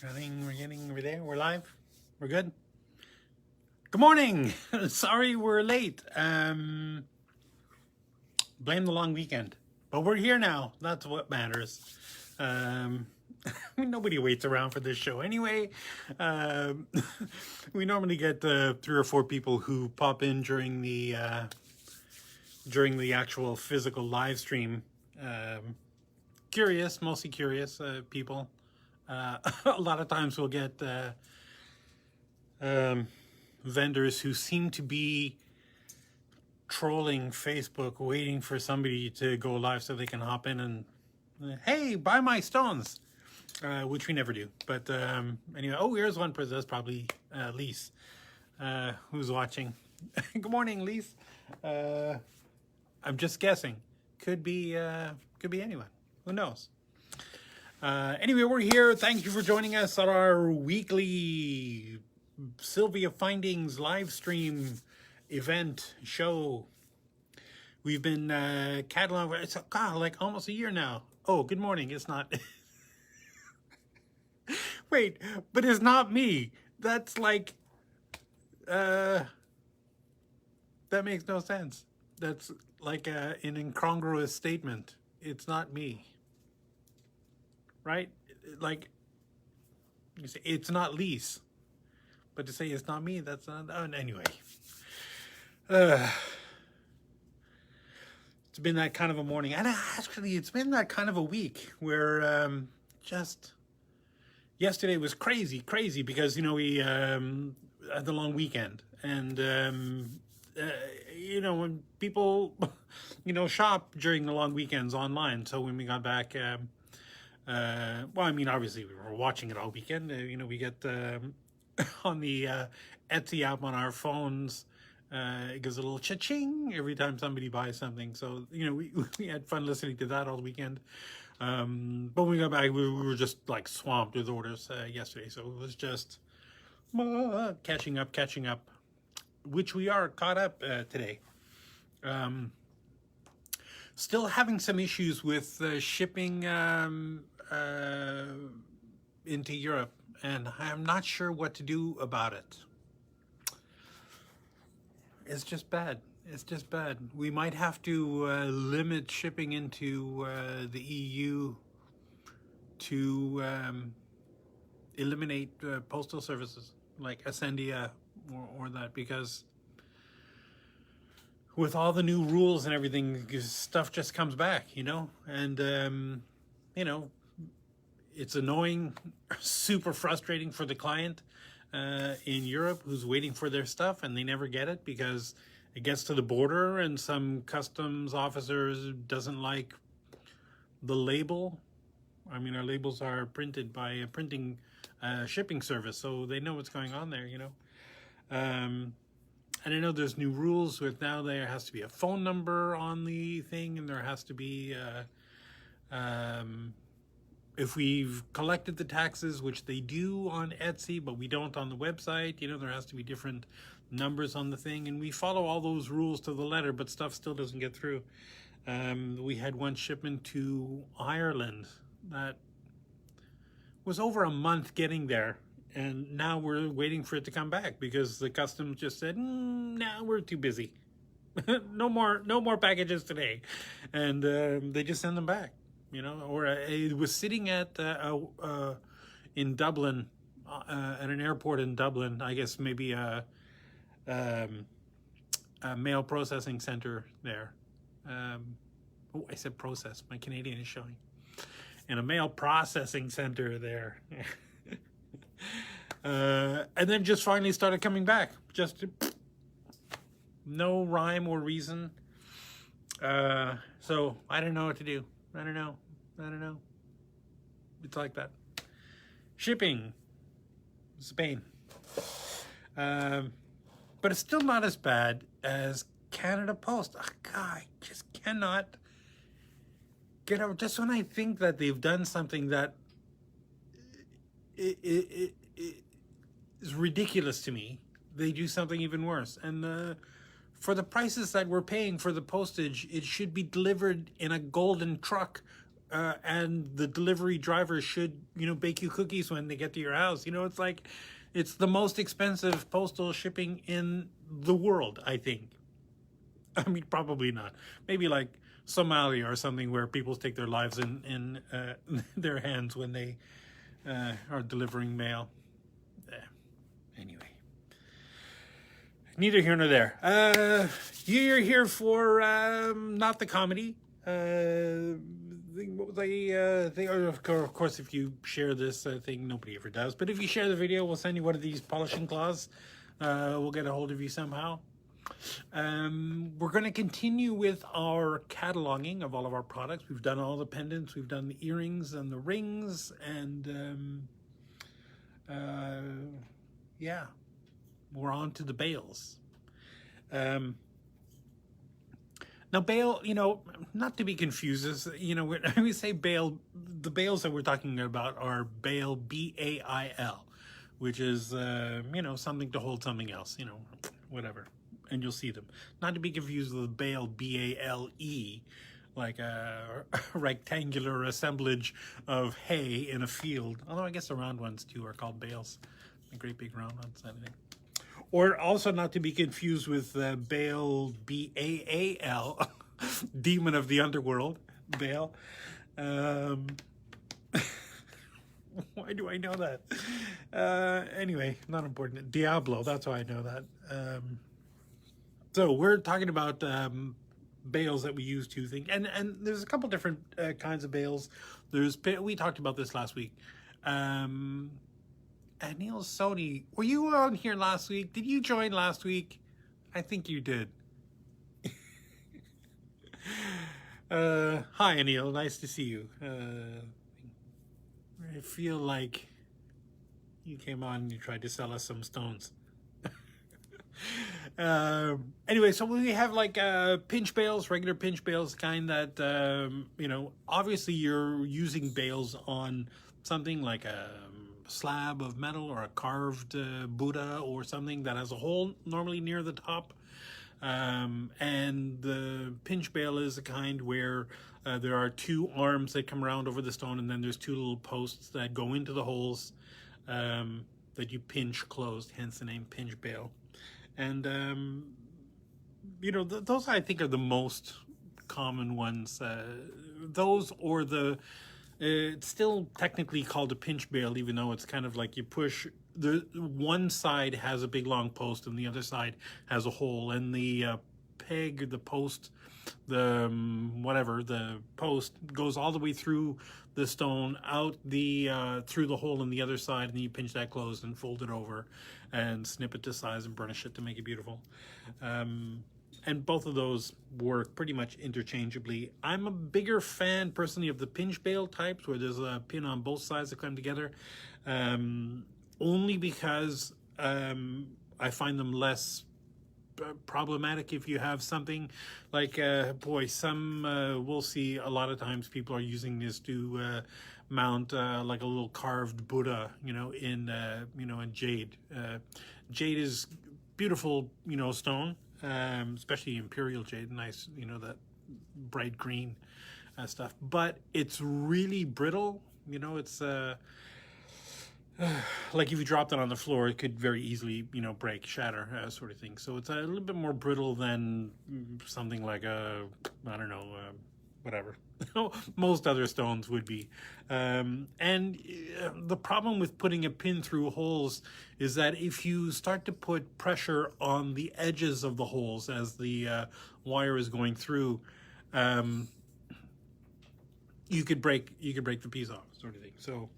We're there. We're live. We're good. Good morning. Sorry we're late. Blame the long weekend, but we're here now. That's what matters. Nobody waits around for this show anyway. We normally get 3 or 4 people who pop in during the actual physical live stream. Mostly curious people. A lot of times we'll get vendors who seem to be trolling Facebook, waiting for somebody to go live so they can hop in and, hey, buy my stones, which we never do. But anyway, here's one person. That's probably Lise, who's watching. Good morning, Lise. I'm just guessing. Could be anyone. Who knows? Anyway, we're here. Thank you for joining us on our weekly SilviaFindings live stream event show. We've been cataloging. It's like almost a year now. Oh, good morning. It's not. Wait, but it's not me. That's like. That makes no sense. That's like an incongruous statement. It's not me. Right? Like, you say it's not Lise, but to say it's not me, that's not. Anyway, it's been that kind of a morning, and actually, it's been that kind of a week where just yesterday was crazy because we had the long weekend, and when people shop during the long weekends online. So when we got back. Obviously we were watching it all weekend. We get on the Etsy app on our phones. It gives a little cha-ching every time somebody buys something. So, we had fun listening to that all weekend. But when we got back, we were just like swamped with orders yesterday. So it was just catching up, which we are caught up today. Still having some issues with shipping into Europe, and I'm not sure what to do about it. It's just bad. We might have to limit shipping into the EU to eliminate postal services like Ascendia or that, because with all the new rules and everything, stuff just comes back, and it's annoying, super frustrating for the client in Europe who's waiting for their stuff and they never get it because it gets to the border and some customs officers doesn't like the label. I mean, our labels are printed by a printing shipping service, so they know what's going on there, And I know there's new rules with now there has to be a phone number on the thing, and there has to be if we've collected the taxes, which they do on Etsy, but we don't on the website, there has to be different numbers on the thing, and we follow all those rules to the letter, but stuff still doesn't get through. We had one shipment to Ireland that was over a month getting there, and now we're waiting for it to come back because the customs just said, "Nah, we're too busy. no more packages today," and they just send them back. Or it was sitting at in Dublin, at an airport in Dublin. I guess maybe a mail processing center there. I said process. My Canadian is showing. In a mail processing center there. And then just finally started coming back. Just no rhyme or reason. So I don't know what to do. I don't know. It's like that. Shipping. Spain. But it's still not as bad as Canada Post. Oh, God, I just cannot get over. Just when I think that they've done something that it is ridiculous to me, they do something even worse. And for the prices that we're paying for the postage, it should be delivered in a golden truck and the delivery driver should, bake you cookies when they get to your house. It's like, it's the most expensive postal shipping in the world, I think. I mean, probably not. Maybe like Somalia or something where people take their lives in their hands when they are delivering mail. Anyway, neither here nor there. You're here for not the comedy. They are, of course, if you share this thing, nobody ever does. But if you share the video, we'll send you one of these polishing cloths. We'll get a hold of you somehow. We're going to continue with our cataloging of all of our products. We've done all the pendants, we've done the earrings and the rings, and yeah, we're on to the bales. Now, bale, not to be confused, is, when we say bale, the bales that we're talking about are bale, B-A-I-L, which is, something to hold something else, whatever. And you'll see them. Not to be confused with bale, B-A-L-E, like a rectangular assemblage of hay in a field. Although I guess the round ones too are called bales. The great big round ones, anything. Or also not to be confused with Baal, B-A-A-L, demon of the underworld, Baal. Why do I know that? Anyway, not important. Diablo, that's why I know that. So we're talking about bales that we use to think, and there's a couple different kinds of bales. We talked about this last week. Neil Sony, were you on here last week? Did you join last week? I think you did. Hi, Anil. Nice to see you. I feel like you came on and you tried to sell us some stones. Anyway, so we have like pinch bales, regular pinch bales, kind that, obviously you're using bales on something like a slab of metal or a carved Buddha or something that has a hole normally near the top. And the pinch bale is a kind where there are two arms that come around over the stone, and then there's two little posts that go into the holes that you pinch closed, hence the name pinch bale. And, those I think are the most common ones. Those or it's still technically called a pinch bale, even though it's kind of like you push, one side has a big long post and the other side has a hole, and the peg, the post, the post goes all the way through the stone, out through the hole in the other side, and then you pinch that closed and fold it over and snip it to size and burnish it to make it beautiful. And both of those work pretty much interchangeably. I'm a bigger fan personally of the pinch bale types where there's a pin on both sides that come together, only because I find them less problematic if you have something like, we'll see a lot of times people are using this to mount like a little carved Buddha, in jade. Jade is beautiful, stone. Especially imperial jade, nice, that bright green stuff. But it's really brittle, it's like if you dropped it on the floor, it could very easily, break, shatter, sort of thing. So it's a little bit more brittle than something like whatever most other stones would be. And the problem with putting a pin through holes is that if you start to put pressure on the edges of the holes as the wire is going through, you could break the piece off, sort of thing. So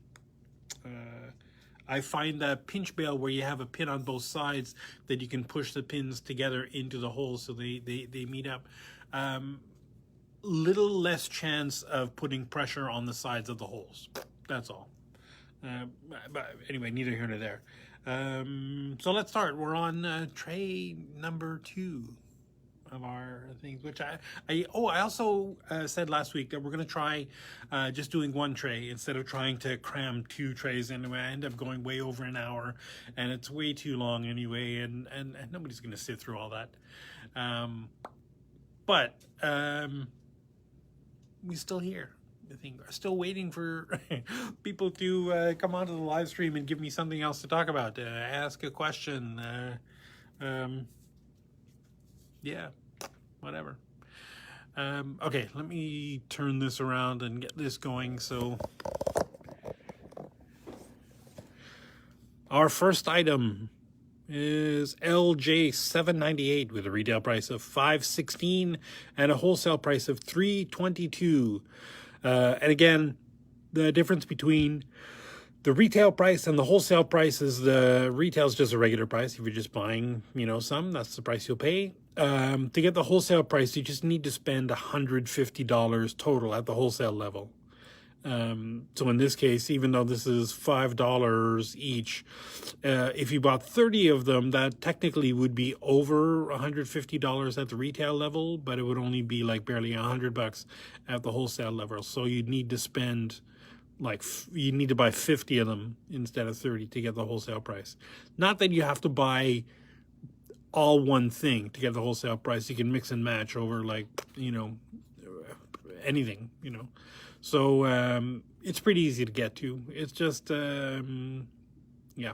I find that pinch bale where you have a pin on both sides that you can push the pins together into the holes so they meet up. Little less chance of putting pressure on the sides of the holes. That's all. But anyway, neither here nor there. So let's start. We're on tray number 2 of our things, which I also said last week that we're going to try just doing one tray instead of trying to cram 2 trays in. I end up going way over an hour, and it's way too long anyway, and nobody's going to sit through all that. But we're still here. think are still waiting for people to come onto the live stream and give me something else to talk about. Ask a question. Yeah, whatever. Okay, let me turn this around and get this going. So our first item is LJ 798 with a retail price of $516 and a wholesale price of $322. And again, the difference between the retail price and the wholesale price is the retail is just a regular price. If you're just buying, some, that's the price you'll pay. To get the wholesale price, you just need to spend $150 total at the wholesale level. So in this case, even though this is $5 each, if you bought 30 of them, that technically would be over $150 at the retail level, but it would only be like barely $100 at the wholesale level. So you'd need to spend you need to buy 50 of them instead of 30 to get the wholesale price. Not that you have to buy all one thing to get the wholesale price. You can mix and match over anything, So it's pretty easy to get to. It's just, yeah.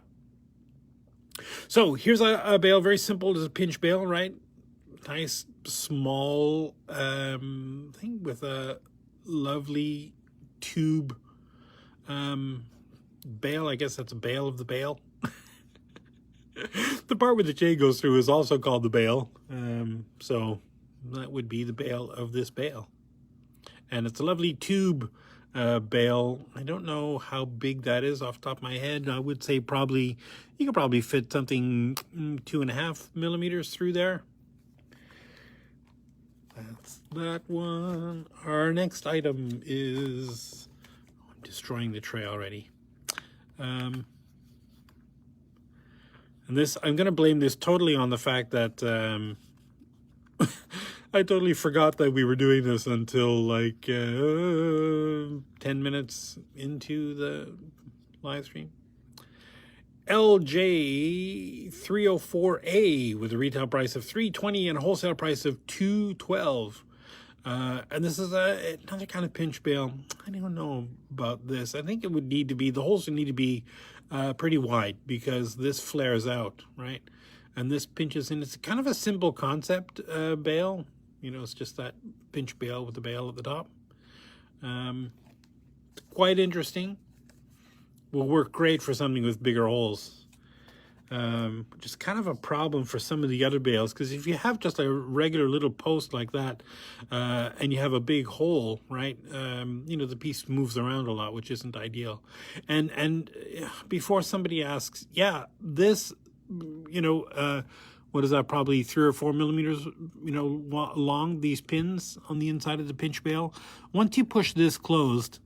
So here's a bale, very simple. It's a pinch bale, right? Nice, small thing with a lovely tube bale. I guess that's a bale of the bale. The part where the chain goes through is also called the bale. So that would be the bale of this bale. And it's a lovely tube bale. I don't know how big that is off the top of my head. I would say probably, you could probably fit something 2.5 millimeters through there. That's that one. Our next item is, I'm destroying the tray already. And this, I'm going to blame this totally on the fact that I totally forgot that we were doing this until like 10 minutes into the live stream. LJ 304A with a retail price of $320 and a wholesale price of $212. And this is another kind of pinch bale. I don't know about this. I think it would need to be, the holes would need to be pretty wide because this flares out, right? And this pinches in. It's kind of a simple concept bale. It's just that pinch bale with the bale at the top. Quite interesting. Will work great for something with bigger holes. Which is kind of a problem for some of the other bales, because if you have just a regular little post like that and you have a big hole, right, the piece moves around a lot, which isn't ideal. And before somebody asks, yeah, this, what is that, probably 3 or 4 millimeters, long, these pins on the inside of the pinch bale. Once you push this closed,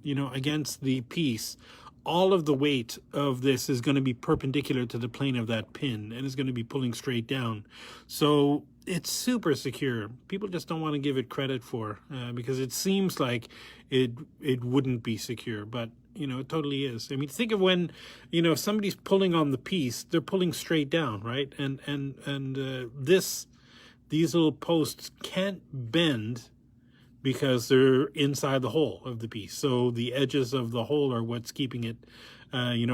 against the piece, all of the weight of this is going to be perpendicular to the plane of that pin and is going to be pulling straight down. So it's super secure. People just don't want to give it credit for because it seems like it wouldn't be secure, but it totally is. I mean, think of when if somebody's pulling on the piece, they're pulling straight down, right? And these little posts can't bend because they're inside the hole of the piece. So the edges of the hole are what's keeping it,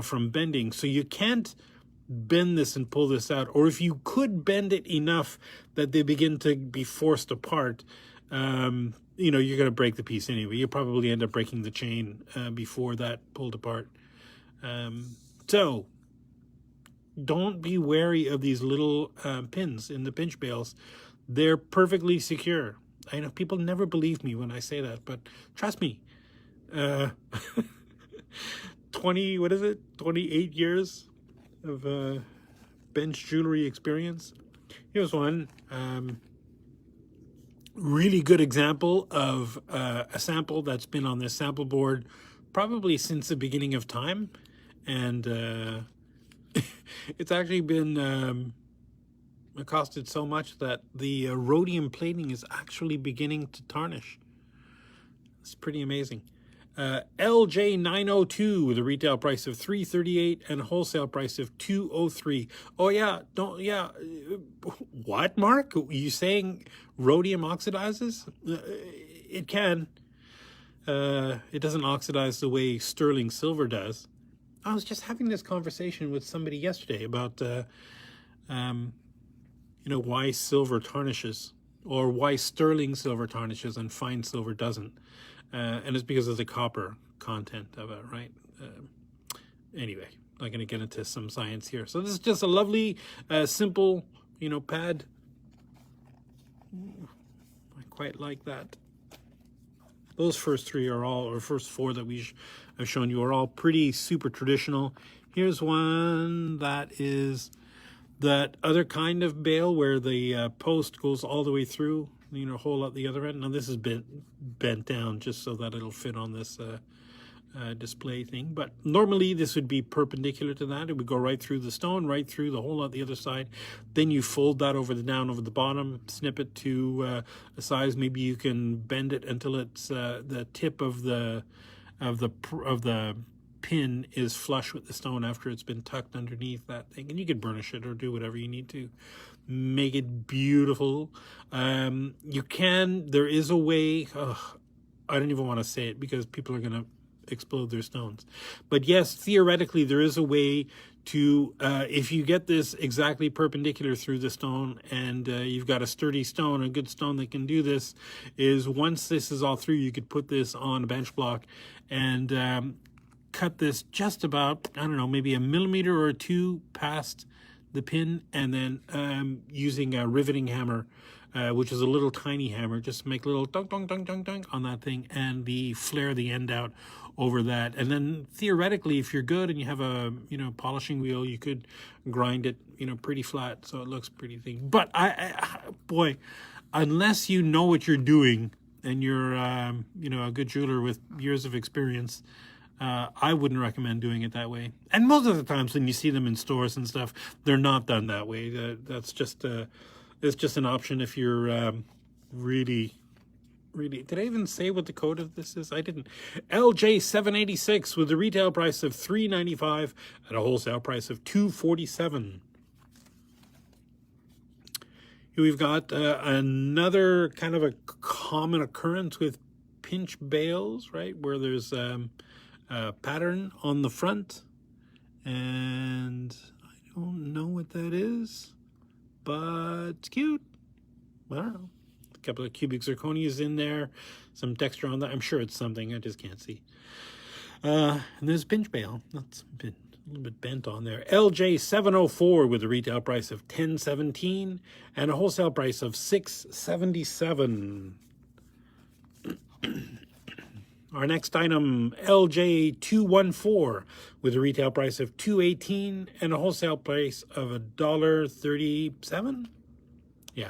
from bending. So you can't bend this and pull this out. Or if you could bend it enough that they begin to be forced apart, you're going to break the piece anyway. You'll probably end up breaking the chain before that pulled apart. So don't be wary of these little pins in the pinch bales. They're perfectly secure. I know people never believe me when I say that, but trust me, 28 years of bench jewelry experience. Here's one really good example of a sample that's been on this sample board probably since the beginning of time, and it's actually been costed so much that the rhodium plating is actually beginning to tarnish. It's pretty amazing. LJ 902 with a retail price of $338 and a wholesale price of $203. Oh yeah, what, Mark? Are you saying rhodium oxidizes? It can. It doesn't oxidize the way sterling silver does. I was just having this conversation with somebody yesterday about, why silver tarnishes, or why sterling silver tarnishes and fine silver doesn't. And it's because of the copper content of it, right? Anyway, I'm going to get into some science here. So this is just a lovely, simple, pad. Ooh, I quite like that. Those first three are all, or first four that I've shown you, are all pretty super traditional. Here's one that is that other kind of bale where the post goes all the way through, hole at the other end. Now this is bent down just so that it'll fit on this display thing. But normally this would be perpendicular to that. It would go right through the stone, right through the hole at the other side. Then you fold that down over the bottom, snip it to a size. Maybe you can bend it until it's the tip of the pin is flush with the stone after it's been tucked underneath that thing. And you could burnish it or do whatever you need to make it beautiful. There is a way, I don't even want to say it because people are going to explode their stones. But yes, theoretically, there is a way to, if you get this exactly perpendicular through the stone and you've got a sturdy stone, a good stone that can do this, is once this is all through, you could put this on a bench block and cut this just about, I don't know, maybe a millimeter or two past the pin, and then using a riveting hammer, which is a little tiny hammer, just make a little dunk, dunk, dunk, dunk, dunk on that thing, and flare the end out over that. And then theoretically, if you're good and you have a polishing wheel, you could grind it pretty flat so it looks pretty thin. But boy, unless you know what you're doing and you're a good jeweler with years of experience, I wouldn't recommend doing it that way. And most of the times when you see them in stores and stuff, they're not done that way. That's just it's just an option if you're really. Did I even say what the code of this is? I didn't. LJ786 with a retail price of $395 and a wholesale price of $247. Here we've got another kind of a common occurrence with pinch bales, right? Where there's a pattern on the front, and I don't know what that is, but it's cute. I don't know. A couple of cubic zirconias in there, some texture on that. I'm sure it's something, I just can't see. And there's pinch bale. That's been a little bit bent on there. LJ704 with a retail price of $10.17 and a wholesale price of $6.77. Our next item, LJ214 with a retail price of $2.18 and a wholesale price of $1.37. Yeah,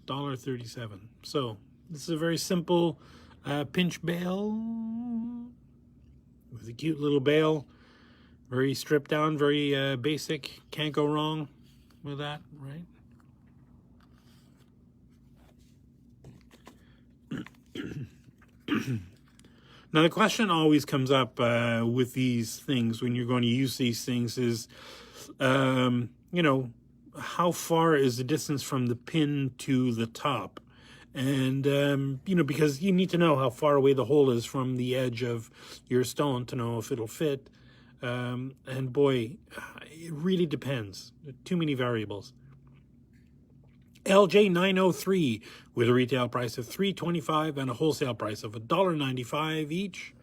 $1.37. So this is a very simple pinch bale with a cute little bale. Very stripped down, very basic. Can't go wrong with that, right? Now, the question always comes up with these things when you're going to use these things is, how far is the distance from the pin to the top? And, because you need to know how far away the hole is from the edge of your stone to know if it'll fit. And boy, it really depends. There are too many variables. LJ903 with a retail price of $3.25 and a wholesale price of $1.95 each.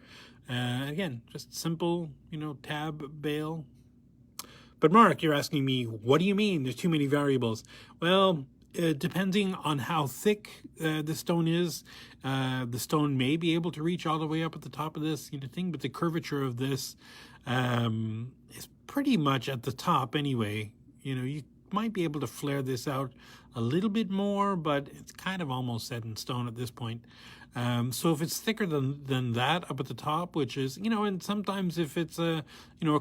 Again, just simple, tab bale. But Mark, you're asking me, what do you mean there's too many variables? Well, depending on how thick the stone is, the stone may be able to reach all the way up at the top of this thing, but the curvature of this is pretty much at the top anyway. You might be able to flare this out a little bit more, but it's kind of almost set in stone at this point. So if it's thicker than that up at the top, which is, and sometimes if it's a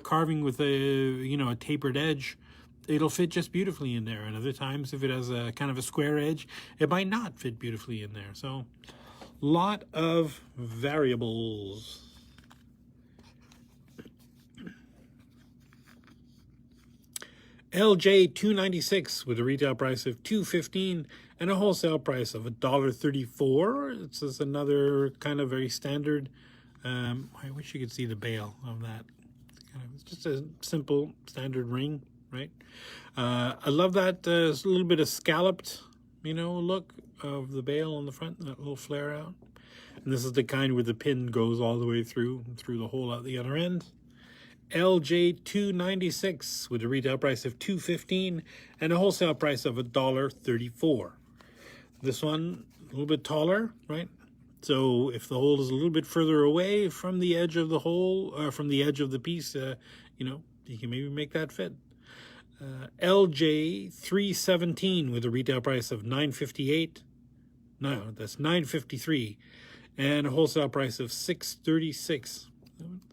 carving with a tapered edge, it'll fit just beautifully in there. And other times if it has a kind of a square edge, it might not fit beautifully in there. So lot of variables. LJ 296 with a retail price of $2.15 and a wholesale price of $1.34. This is another kind of very standard. I wish you could see the bail of that. It's just a simple standard ring, right? I love that a little bit of scalloped, look of the bail on the front, that little flare out. And this is the kind where the pin goes all the way through the hole at the other end. LJ 296 with a retail price of $2.15 and a wholesale price of $1.34. This one a little bit taller, right? So if the hole is a little bit further away from the edge of the hole, from the edge of the piece, you can maybe make that fit. LJ 317 with a retail price of $9.58. No, that's $9.53, and a wholesale price of $6.36.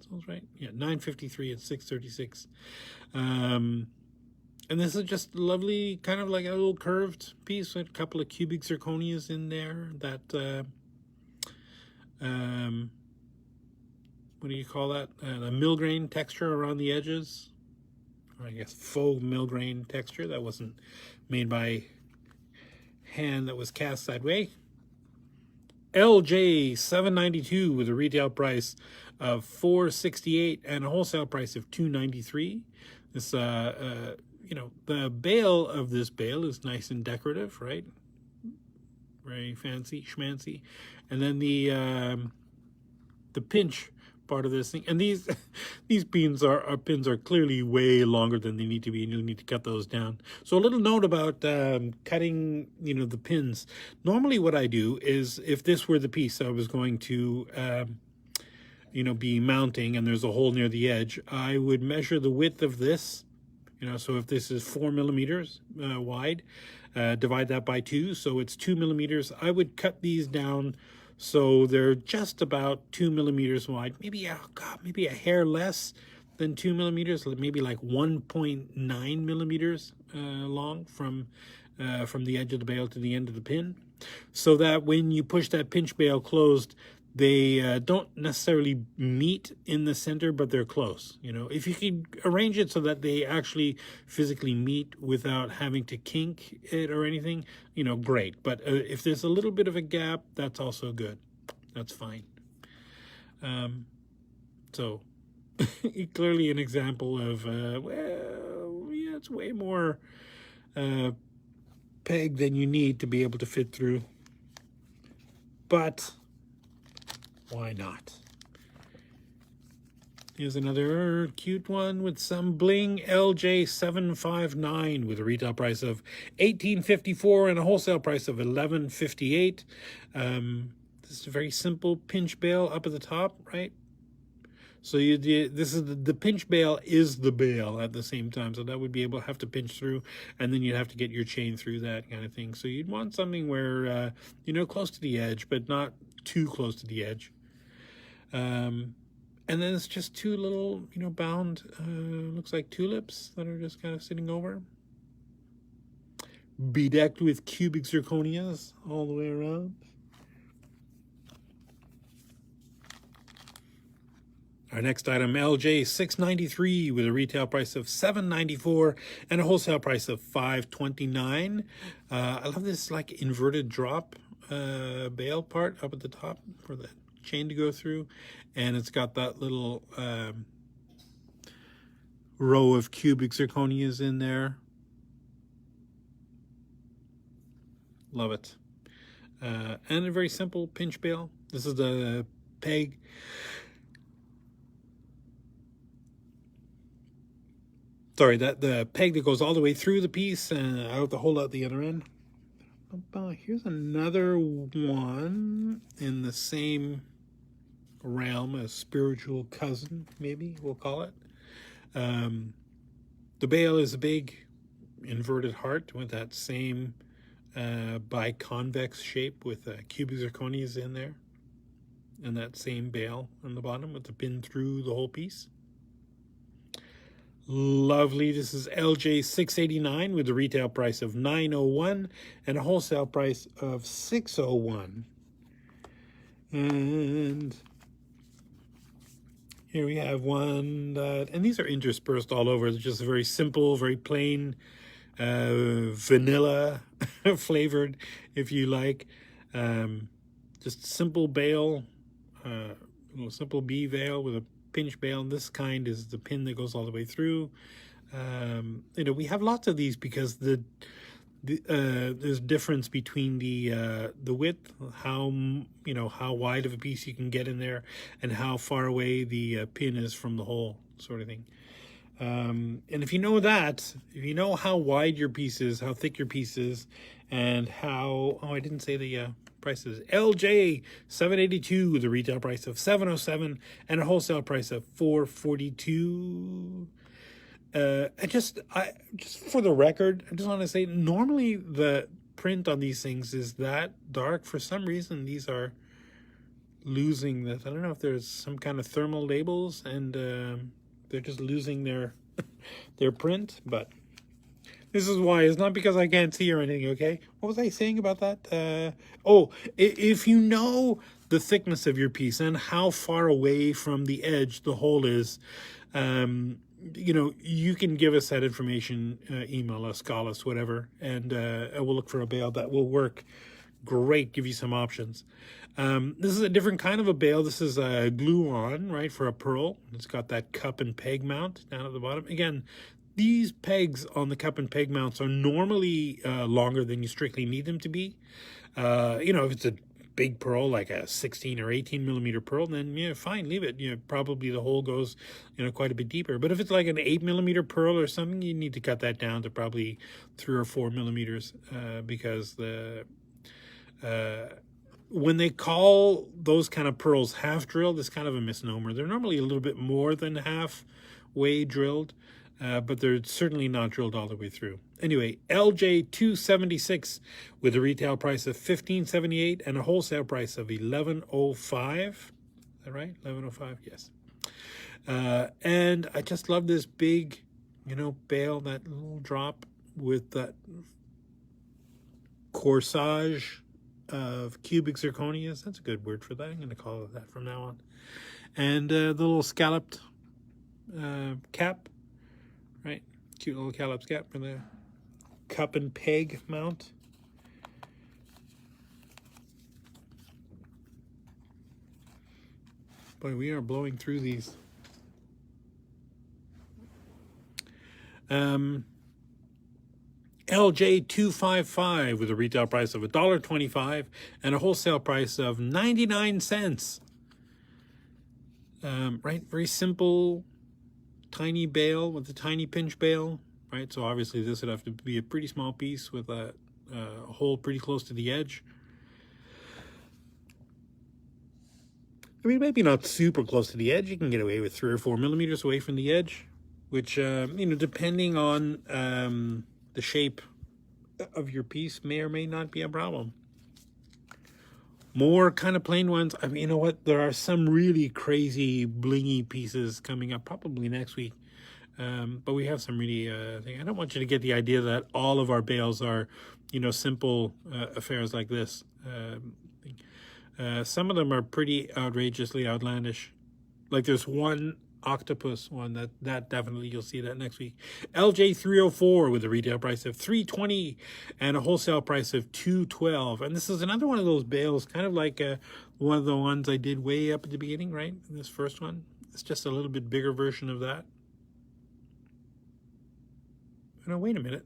Sounds right. Yeah, $9.53 and $6.36. And this is just lovely, kind of like a little curved piece with a couple of cubic zirconias in there. That what do you call that? The millgrain texture around the edges. Or I guess faux millgrain texture that wasn't made by hand, that was cast that way. LJ 792 with a retail price of $4.68 and a wholesale price of $2.93. This, the bail of this bail is nice and decorative, right? Very fancy, schmancy. And then the pinch part of this thing, and these pins are clearly way longer than they need to be, and you'll need to cut those down. So a little note about cutting, the pins. Normally what I do is, if this were the piece I was going to be mounting and there's a hole near the edge, I would measure the width of this, so if this is 4 millimeters wide, divide that by 2, so it's 2 millimeters. I would cut these down so they're just about 2 millimeters wide, maybe a hair less than 2 millimeters, maybe like 1.9 millimeters long from the edge of the bail to the end of the pin, so that when you push that pinch bail closed, they don't necessarily meet in the center, but they're close. If you can arrange it so that they actually physically meet without having to kink it or anything, great. But if there's a little bit of a gap, that's also good. That's fine. So clearly an example of, it's way more peg than you need to be able to fit through. But why not? Here's another cute one with some bling. LJ 759 with a retail price of $18.54 and a wholesale price of $11.58. This is a very simple pinch bail up at the top, right? So this is the pinch bail is the bail at the same time. So that would be able to have to pinch through, and then you'd have to get your chain through that kind of thing. So you'd want something where, close to the edge, but not too close to the edge. And then it's just two little, bound, looks like tulips that are just kind of sitting over. Bedecked with cubic zirconias all the way around. Our next item, LJ 693 with a retail price of $7.94 and a wholesale price of $5.29. I love this like inverted drop bail part up at the top for the chain to go through, and it's got that little row of cubic zirconias in there. Love it. And a very simple pinch bail. This is the peg. Sorry, the peg that goes all the way through the piece and out the hole at the other end. Here's another one in the same realm, a spiritual cousin, maybe we'll call it. The bail is a big inverted heart with that same biconvex shape with cubic zirconias in there, and that same bail on the bottom with the pin through the whole piece. Lovely. This is LJ 689 with a retail price of $9.01 and a wholesale price of $6.01. And Here we have one that, and these are interspersed all over. It's just very simple, very plain, vanilla flavored, if you like. Just simple bail, little simple bee veil with a pinch bail. And this kind is the pin that goes all the way through. We have lots of these because there's difference between the width, how wide of a piece you can get in there, and how far away the pin is from the hole, sort of thing. And if you know how wide your piece is, how thick your piece is, and how, I didn't say the prices. LJ 782, the retail price of 707, and a wholesale price of 442. Just for the record, I just want to say, normally the print on these things is that dark. For some reason, these are losing that. I don't know if there's some kind of thermal labels and they're just losing their print, but this is why. It's not because I can't see or anything, okay? What was I saying about that? If you know the thickness of your piece and how far away from the edge the hole is, you can give us that information, email us, call us, whatever, and we'll look for a bail that will work great, give you some options. This is a different kind of a bail. This is a glue-on, right, for a pearl. It's got that cup and peg mount down at the bottom. Again, these pegs on the cup and peg mounts are normally longer than you strictly need them to be. If it's a big pearl, like a 16 or 18 millimeter pearl, then fine, leave it. Probably the hole goes quite a bit deeper. But if it's like an 8 millimeter pearl or something, you need to cut that down to probably 3 or 4 millimeters because when they call those kind of pearls half drilled, it's kind of a misnomer. They're normally a little bit more than halfway drilled, but they're certainly not drilled all the way through. Anyway, LJ 276 with a retail price of $15.78 and a wholesale price of $11.05. Is that right? $11.05, yes. And I just love this big, bail, that little drop with that corsage of cubic zirconias. That's a good word for that. I'm going to call it that from now on. And the little scalloped cap, right? Cute little scalloped cap for the cup and peg mount. Boy, we are blowing through these. LJ 255 with a retail price of $1.25 and a wholesale price of 99 cents. Right, very simple, tiny bail with a tiny pinch bail. Right, so obviously this would have to be a pretty small piece with a hole pretty close to the edge. I mean, maybe not super close to the edge. You can get away with 3 or 4 millimeters away from the edge, which, depending on the shape of your piece, may or may not be a problem. More kind of plain ones. I mean, you know what? There are some really crazy blingy pieces coming up probably next week. But we have some really, I don't want you to get the idea that all of our bails are, simple affairs like this. Some of them are pretty outrageously outlandish. Like there's one octopus one that definitely, you'll see that next week. LJ 304 with a retail price of $3.20 and a wholesale price of $2.12. And this is another one of those bails, kind of like one of the ones I did way up at the beginning, right? This first one. It's just a little bit bigger version of that. No, wait a minute.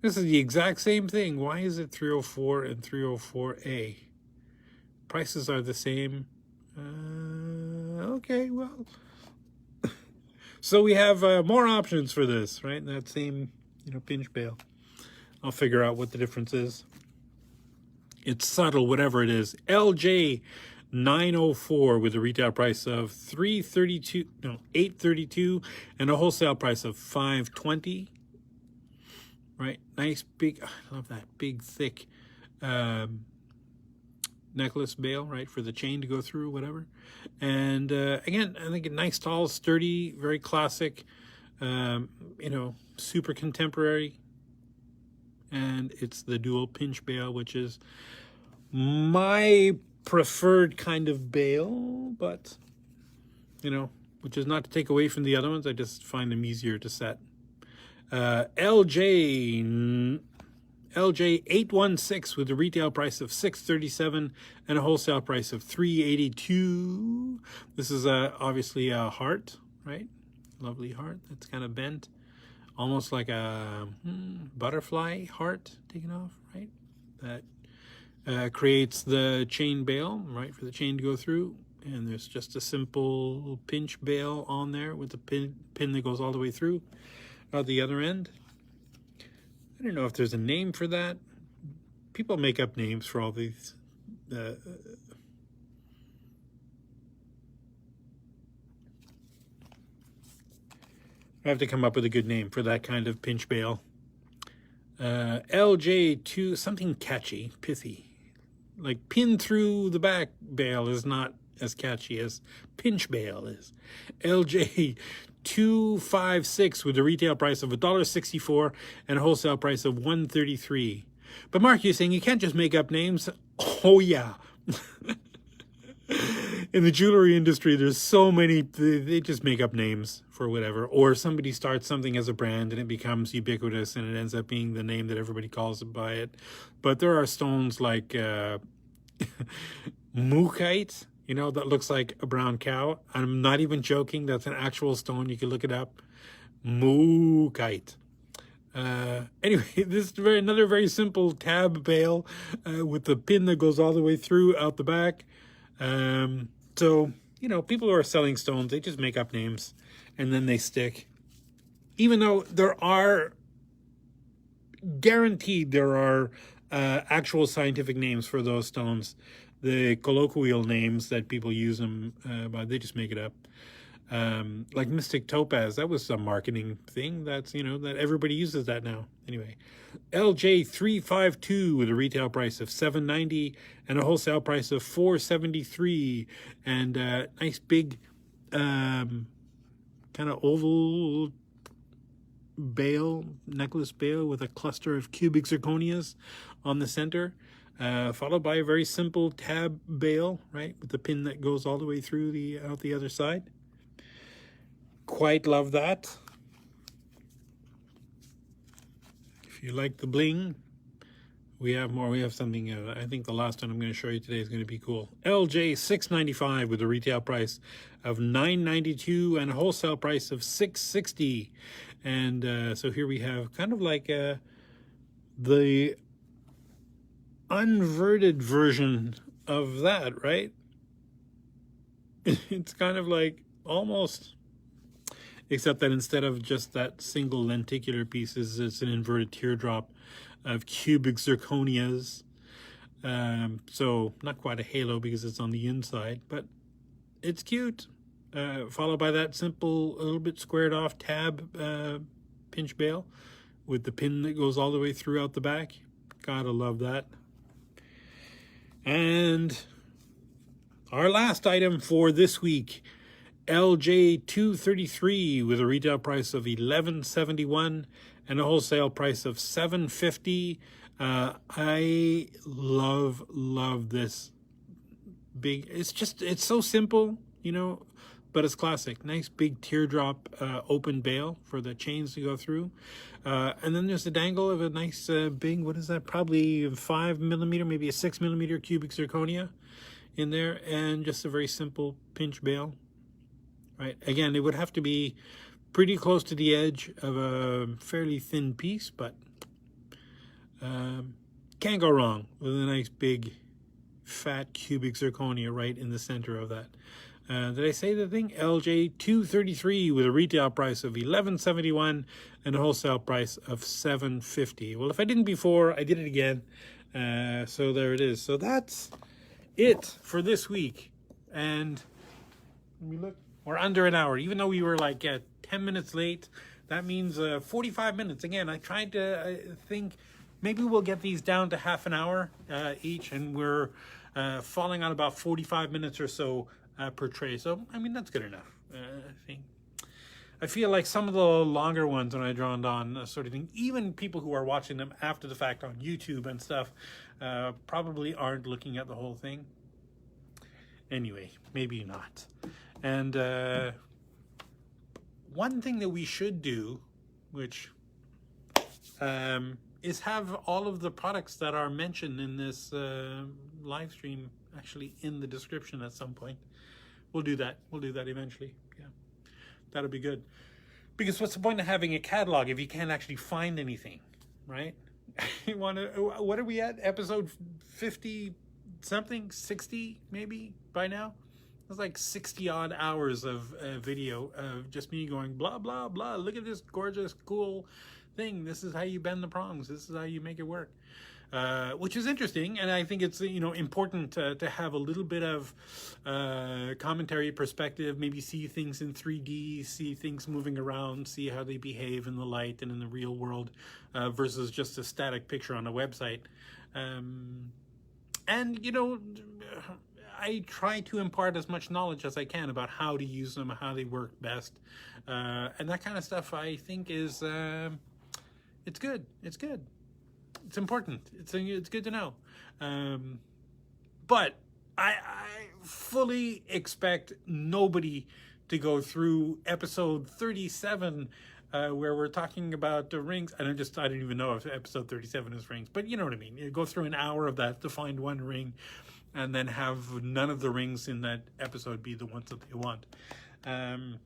This is the exact same thing. Why is it 304 and 304A? Prices are the same. Okay, well. So we have more options for this, right? That same, pinch bail. I'll figure out what the difference is. It's subtle, whatever it is. LJ 904 with a retail price of $832 and a wholesale price of $520. Right, nice big. I love that big thick necklace bail, right, for the chain to go through, whatever. And again, I think a nice, tall, sturdy, very classic. Super contemporary. And it's the dual pinch bail, which is my preferred kind of bail, but you know, which is not to take away from the other ones. I just find them easier to set. LJ 816 with a retail price of $637 and a wholesale price of $382. This is obviously a heart, right? Lovely heart that's kind of bent, almost like a butterfly heart taken off, right? That creates the chain bail, right, for the chain to go through. And there's just a simple pinch bail on there with the pin that goes all the way through at the other end. I don't know if there's a name for that. People make up names for all these. I have to come up with a good name for that kind of pinch bail. LJ2, something catchy, pithy. Like pin through the back bail is not as catchy as pinch bail is. LJ 256 with a retail price of $1.64 and a wholesale price of $1.33. But Mark, you're saying you can't just make up names? Oh yeah. In the jewelry industry, there's so many, they just make up names for whatever. Or somebody starts something as a brand and it becomes ubiquitous and it ends up being the name that everybody calls it by it. But there are stones like mookaite, you know, that looks like a brown cow. I'm not even joking. That's an actual stone. You can look it up. Mookaite. Anyway, this is another very simple tab bail with the pin that goes all the way through out the back. So, you know, people who are selling stones, they just make up names and then they stick. Even though there are, guaranteed there are actual scientific names for those stones. The colloquial names that people use them by, they just make it up. Like Mystic Topaz, that was a marketing thing. That's, you know, that everybody uses that now. Anyway, LJ 352 with a retail price of $790 and a wholesale price of $473, and nice big kind of oval bail, necklace bail with a cluster of cubic zirconias on the center. Followed by a very simple tab bail, right, with the pin that goes all the way through out the other side. Quite love that. If you like the bling, we have more. We have something, I think the last one I'm going to show you today is going to be cool. LJ 695 with a retail price of $992 and a wholesale price of $660. And so here we have kind of like the unverted version of that, right? It's kind of like almost, except that instead of just that single lenticular pieces, it's an inverted teardrop of cubic zirconias. So not quite a halo because it's on the inside, but it's cute. Followed by that simple, a little bit squared off tab pinch bail with the pin that goes all the way throughout the back. Gotta love that. And our last item for this week, LJ 233 with a retail price of $11.71 and a wholesale price of $7.50. I love this big. It's so simple, you know, but it's classic. Nice big teardrop open bail for the chains to go through. And then there's the dangle of a nice big, what is that? Probably 5 millimeter, maybe a 6 millimeter cubic zirconia in there, and just a very simple pinch bail. Right. Again, it would have to be pretty close to the edge of a fairly thin piece, but can't go wrong with a nice big fat cubic zirconia right in the center of that. Did I say the thing? LJ 233 with a retail price of $11.71 and a wholesale price of $7.50. Well, if I didn't before, I did it again. So there it is. So that's it for this week. And let me look. We're under an hour, even though we were like 10 minutes late. That means 45 minutes. Again, I tried to think maybe we'll get these down to half an hour each, and we're falling on about 45 minutes or so per tray. So, I mean, that's good enough, I think. I feel like some of the longer ones when I droned on sort of thing, even people who are watching them after the fact on YouTube and stuff, probably aren't looking at the whole thing. Anyway, maybe not. And one thing that we should do, which is have all of the products that are mentioned in this live stream actually in the description at some point. We'll do that. We'll do that eventually. Yeah, that'll be good. Because what's the point of having a catalog if you can't actually find anything, right? You want to? What are we at? Episode 50 something, 60 maybe by now. It's like 60 odd hours of video of just me going blah blah blah. Look at this gorgeous, cool thing. This is how you bend the prongs. This is how you make it work. Which is interesting, and I think it's important to have a little bit of commentary, perspective, maybe see things in 3D, see things moving around, see how they behave in the light and in the real world versus just a static picture on a website. And I try to impart as much knowledge as I can about how to use them, how they work best, and that kind of stuff. I think is it's good. It's good. It's important. It's good to know. But I fully expect nobody to go through episode 37 where we're talking about the rings. I don't even know if episode 37 is rings, but you know what I mean. You go through an hour of that to find one ring and then have none of the rings in that episode be the ones that they want.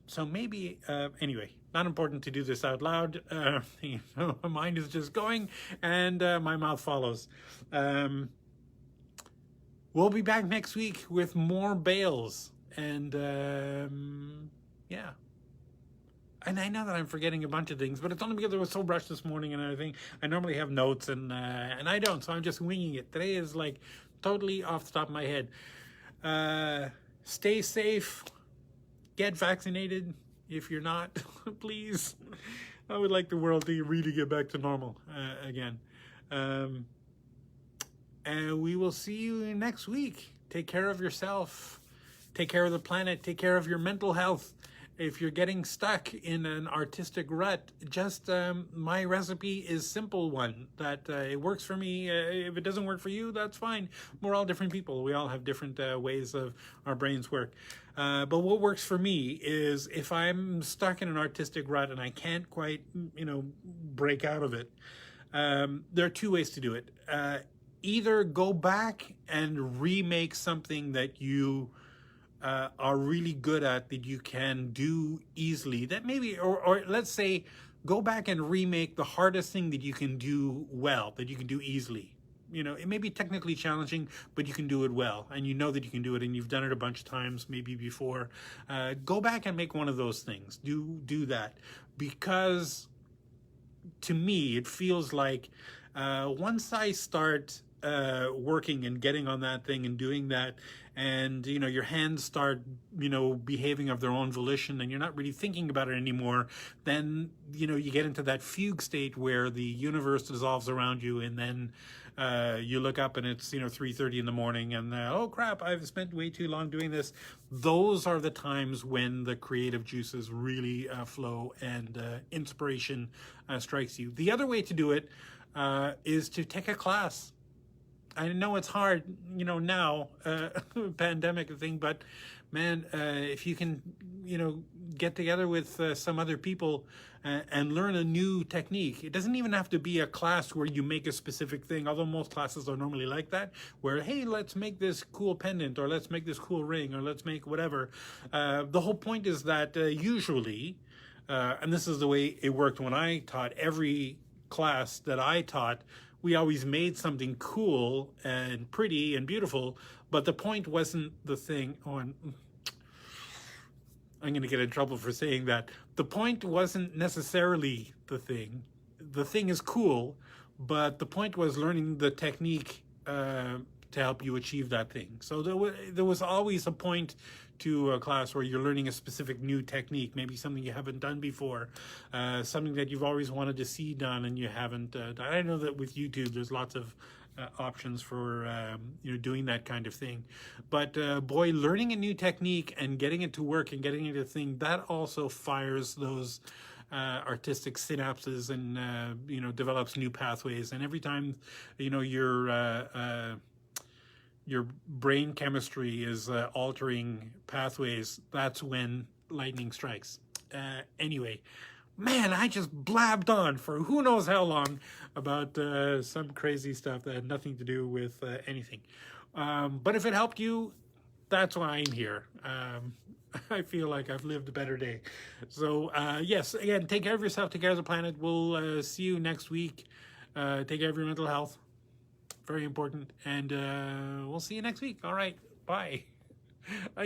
So maybe, anyway, not important to do this out loud. My mind is just going and my mouth follows. We'll be back next week with more bales. And yeah. And I know that I'm forgetting a bunch of things, but it's only because I was so rushed this morning and everything. I normally have notes and I don't, so I'm just winging it. Today is like totally off the top of my head. Stay safe. Get vaccinated if you're not, please. I would like the world to really get back to normal again. And we will see you next week. Take care of yourself. Take care of the planet. Take care of your mental health. If you're getting stuck in an artistic rut, just my recipe is simple one that it works for me. If it doesn't work for you, that's fine. We're all different people. We all have different ways of our brains work. But what works for me is if I'm stuck in an artistic rut and I can't quite, break out of it, there are two ways to do it. Either go back and remake something that you are really good at, that you can do easily, that maybe, or let's say, go back and remake the hardest thing that you can do well, that you can do easily. It may be technically challenging, but you can do it well, and you know that you can do it, and you've done it a bunch of times, maybe before. Go back and make one of those things. Do that, because to me, it feels like once I start working and getting on that thing and doing that, and your hands start behaving of their own volition and you're not really thinking about it anymore, then you get into that fugue state where the universe dissolves around you, and then you look up and it's 3:30 in the morning and oh crap, I've spent way too long doing this. Those are the times when the creative juices really flow and inspiration strikes you. The other way to do it is to take a class. I know it's hard, now, pandemic thing, but man, if you can, get together with some other people and learn a new technique. It doesn't even have to be a class where you make a specific thing, although most classes are normally like that, where, hey, let's make this cool pendant, or let's make this cool ring, or let's make whatever. The whole point is that usually, and this is the way it worked when I taught, every class that I taught, we always made something cool and pretty and beautiful, but the point wasn't the thing. Oh, I'm going to get in trouble for saying that. The point wasn't necessarily the thing. The thing is cool, but the point was learning the technique to help you achieve that thing. So there was always a point to a class where you're learning a specific new technique, maybe something you haven't done before, something that you've always wanted to see done and you haven't done. I know that with YouTube there's lots of options for doing that kind of thing, but boy, learning a new technique and getting it to work and getting it to thing, that also fires those artistic synapses and develops new pathways. And every time you're your brain chemistry is altering pathways, that's when lightning strikes. Anyway, man, I just blabbed on for who knows how long about some crazy stuff that had nothing to do with anything. But if it helped you, that's why I'm here. I feel like I've lived a better day. So yes, again, take care of yourself, take care of the planet. We'll see you next week. Take care of your mental health. Very important. And we'll see you next week. All right. Bye.